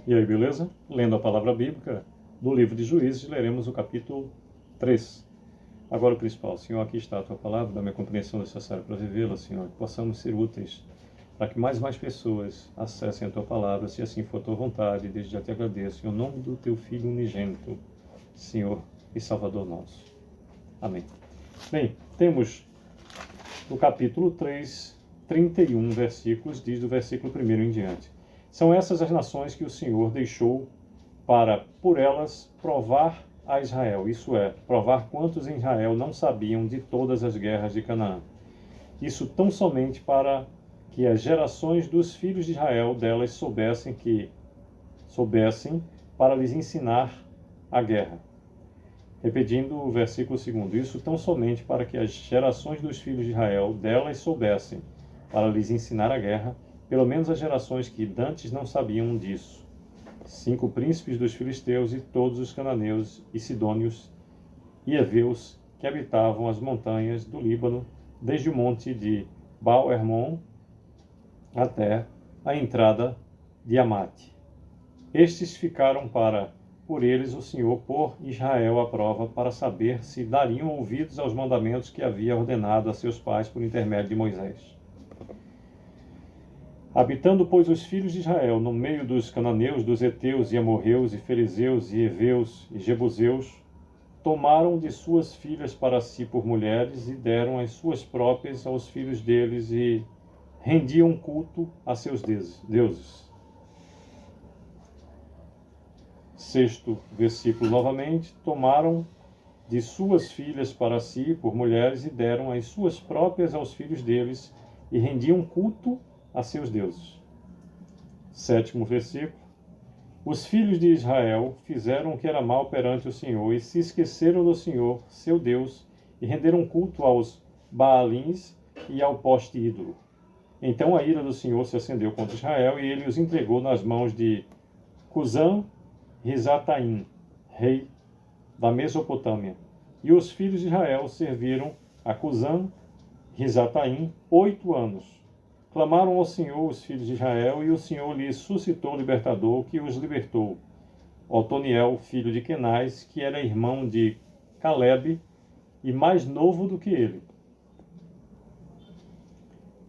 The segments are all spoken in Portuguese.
E aí, beleza? Lendo a palavra bíblica do livro de Juízes, leremos o capítulo 3. Agora o principal, Senhor, aqui está a Tua palavra, dá-me a compreensão necessária para vivê-la, Senhor, que possamos ser úteis para que mais pessoas acessem a Tua palavra, se assim for a Tua vontade. Desde já te agradeço, em nome do Teu Filho unigênito, Senhor e Salvador nosso. Amém. Bem, temos no capítulo 3, 31 versículos, diz do versículo 1 em diante. São essas as nações que o Senhor deixou para, por elas, provar a Israel. Isso é, provar quantos em Israel não sabiam de todas as guerras de Canaã. Isso tão somente para que as gerações dos filhos de Israel delas soubessem para lhes ensinar a guerra. Repetindo o versículo 2, isso tão somente para que as gerações dos filhos de Israel delas soubessem para lhes ensinar a guerra, pelo menos as gerações que dantes não sabiam disso. 5 príncipes dos filisteus e todos os cananeus e sidônios e heveus que habitavam as montanhas do Líbano, desde o monte de Baal-Hermon até a entrada de Amate. Estes ficaram para, por eles, o Senhor pôr Israel à prova para saber se dariam ouvidos aos mandamentos que havia ordenado a seus pais por intermédio de Moisés. Habitando, pois, os filhos de Israel no meio dos cananeus, dos heteus e amorreus e fariseus e heveus e jebuseus, tomaram de suas filhas para si por mulheres e deram as suas próprias aos filhos deles e rendiam culto a seus deuses. 6º versículo novamente, tomaram de suas filhas para si por mulheres e deram as suas próprias aos filhos deles e rendiam culto a seus deuses. 7º versículo. Os filhos de Israel fizeram o que era mal perante o Senhor e se esqueceram do Senhor, seu Deus, e renderam culto aos Baalins e ao poste ídolo. Então a ira do Senhor se acendeu contra Israel e ele os entregou nas mãos de Cusã-Risataim, rei da Mesopotâmia. E os filhos de Israel serviram a Cusã-Risataim 8 anos. Clamaram ao Senhor os filhos de Israel, e o Senhor lhes suscitou o libertador, que os libertou. Otoniel, filho de Kenaz, que era irmão de Calebe e mais novo do que ele.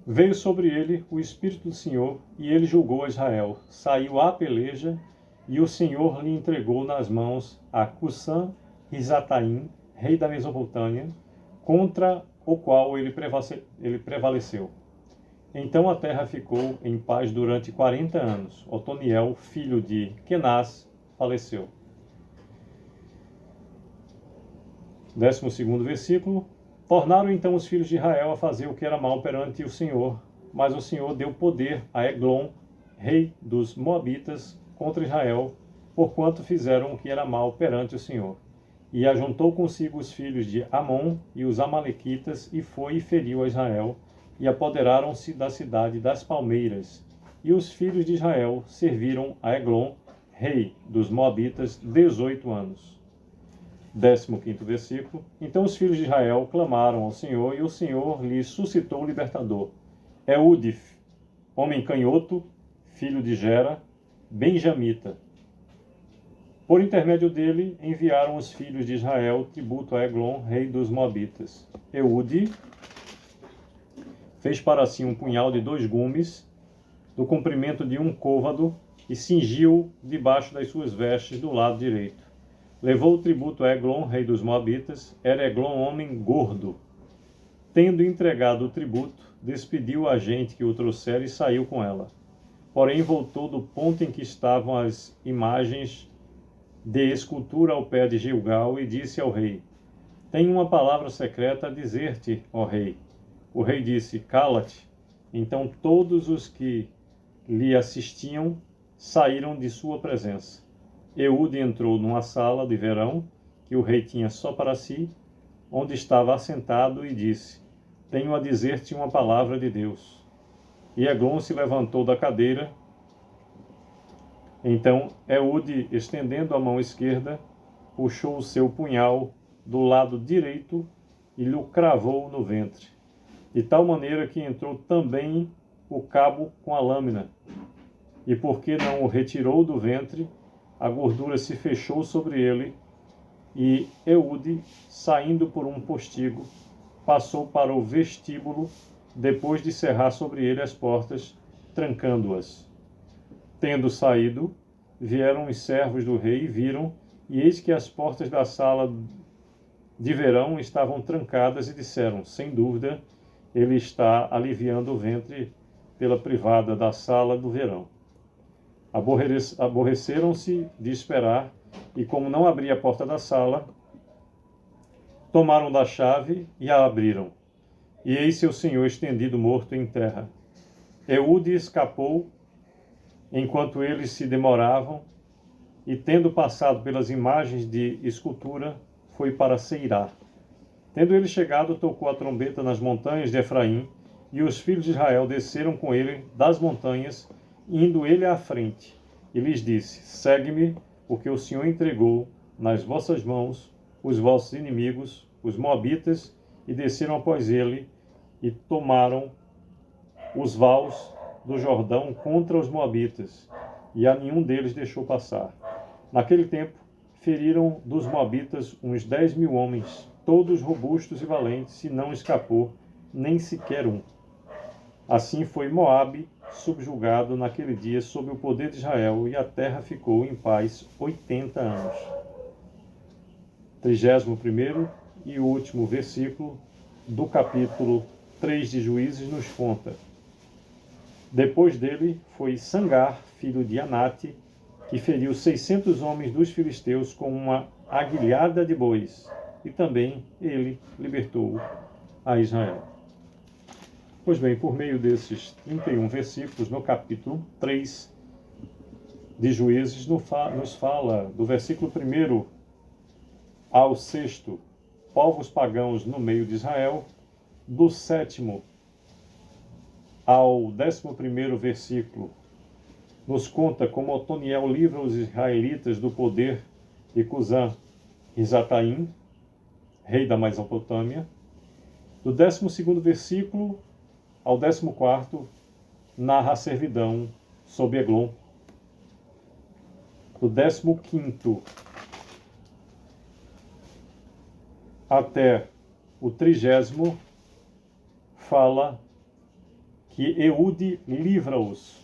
Veio sobre ele o Espírito do Senhor, e ele julgou a Israel. Saiu à peleja, e o Senhor lhe entregou nas mãos a Cusã-Risataim, rei da Mesopotâmia, contra o qual ele prevaleceu. Então a terra ficou em paz durante 40 anos. Otoniel, filho de Kenaz, faleceu. 12º versículo. Tornaram então os filhos de Israel a fazer o que era mal perante o Senhor, mas o Senhor deu poder a Eglon, rei dos Moabitas, contra Israel, porquanto fizeram o que era mal perante o Senhor. E ajuntou consigo os filhos de Amon e os Amalequitas, e foi e feriu a Israel, e apoderaram-se da cidade das palmeiras. E os filhos de Israel serviram a Eglon, rei dos Moabitas, 18 anos. 15º versículo. Então os filhos de Israel clamaram ao Senhor, e o Senhor lhes suscitou o libertador. Eude, homem canhoto, filho de Gera, benjamita. Por intermédio dele, enviaram os filhos de Israel tributo a Eglon, rei dos Moabitas. Eude fez para si um punhal de 2 gumes, do comprimento de 1 côvado, e cingiu debaixo das suas vestes do lado direito. Levou o tributo a Eglon, rei dos Moabitas. Era Eglon homem gordo. Tendo entregado o tributo, despediu a gente que o trouxera e saiu com ela. Porém voltou do ponto em que estavam as imagens de escultura ao pé de Gilgal e disse ao rei: Tenho uma palavra secreta a dizer-te, ó rei. O rei disse: Cala-te. Então todos os que lhe assistiam saíram de sua presença. Eude entrou numa sala de verão, que o rei tinha só para si, onde estava assentado, e disse: Tenho a dizer-te uma palavra de Deus. E Eglon se levantou da cadeira. Então Eude, estendendo a mão esquerda, puxou o seu punhal do lado direito e lhe cravou no ventre, de tal maneira que entrou também o cabo com a lâmina, e porque não o retirou do ventre, a gordura se fechou sobre ele, e Eude, saindo por um postigo, passou para o vestíbulo, depois de cerrar sobre ele as portas, trancando-as. Tendo saído, vieram os servos do rei e viram, e eis que as portas da sala de verão estavam trancadas, e disseram: sem dúvida, ele está aliviando o ventre pela privada da sala do verão. Aborreceram-se de esperar, e como não abria a porta da sala, tomaram da chave e a abriram. E eis seu senhor estendido morto em terra. Eude escapou enquanto eles se demoravam, e tendo passado pelas imagens de escultura, foi para Seirá. Tendo ele chegado, tocou a trombeta nas montanhas de Efraim, e os filhos de Israel desceram com ele das montanhas, indo ele à frente. E lhes disse: segue-me, porque o Senhor entregou nas vossas mãos os vossos inimigos, os moabitas, e desceram após ele, e tomaram os vales do Jordão contra os moabitas, e a nenhum deles deixou passar. Naquele tempo, feriram dos moabitas uns 10.000 homens, todos robustos e valentes, e não escapou nem sequer um. Assim foi Moabe subjugado naquele dia sob o poder de Israel, e a terra ficou em paz 80 anos. 31º e último versículo do capítulo 3 de Juízes nos conta: depois dele foi Sangar, filho de Anate, que feriu 600 homens dos filisteus com uma aguilhada de bois, e também ele libertou a Israel. Pois bem, por meio desses 31 versículos, no capítulo 3 de Juízes, nos fala do versículo 1 ao 6º, povos pagãos no meio de Israel, do 7º ao 11º versículo, nos conta como Otoniel livra os israelitas do poder de Cusã-Risataim, rei da Mesopotâmia. Do 12º versículo ao 14º, narra a servidão sob Eglon. Do 15º até o 30º, fala que Eude livra-os.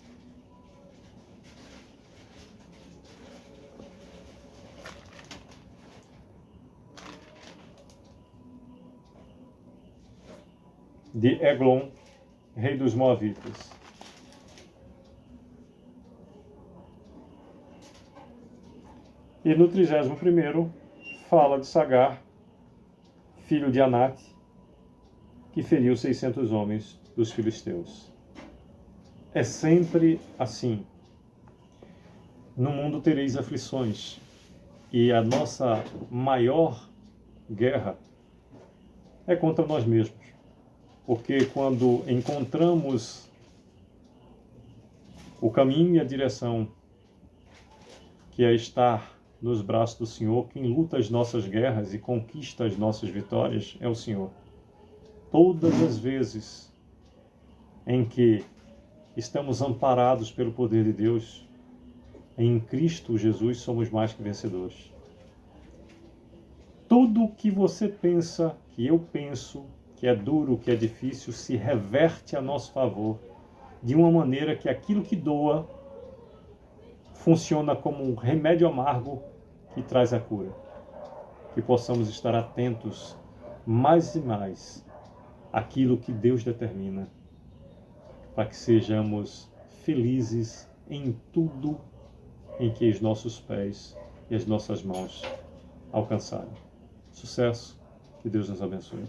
De Eglon, rei dos Moabitas. E no 31º, fala de Sagar, filho de Anate, que feriu 600 homens dos filisteus. É sempre assim. No mundo tereis aflições, e a nossa maior guerra é contra nós mesmos. Porque quando encontramos o caminho e a direção, que é estar nos braços do Senhor, quem luta as nossas guerras e conquista as nossas vitórias é o Senhor. Todas as vezes em que estamos amparados pelo poder de Deus, em Cristo Jesus somos mais que vencedores. Tudo o que você pensa, que eu penso, que é duro, que é difícil, se reverte a nosso favor, de uma maneira que aquilo que doa funciona como um remédio amargo que traz a cura. Que possamos estar atentos mais e mais àquilo que Deus determina, para que sejamos felizes em tudo em que os nossos pés e as nossas mãos alcançarem. Sucesso, que Deus nos abençoe.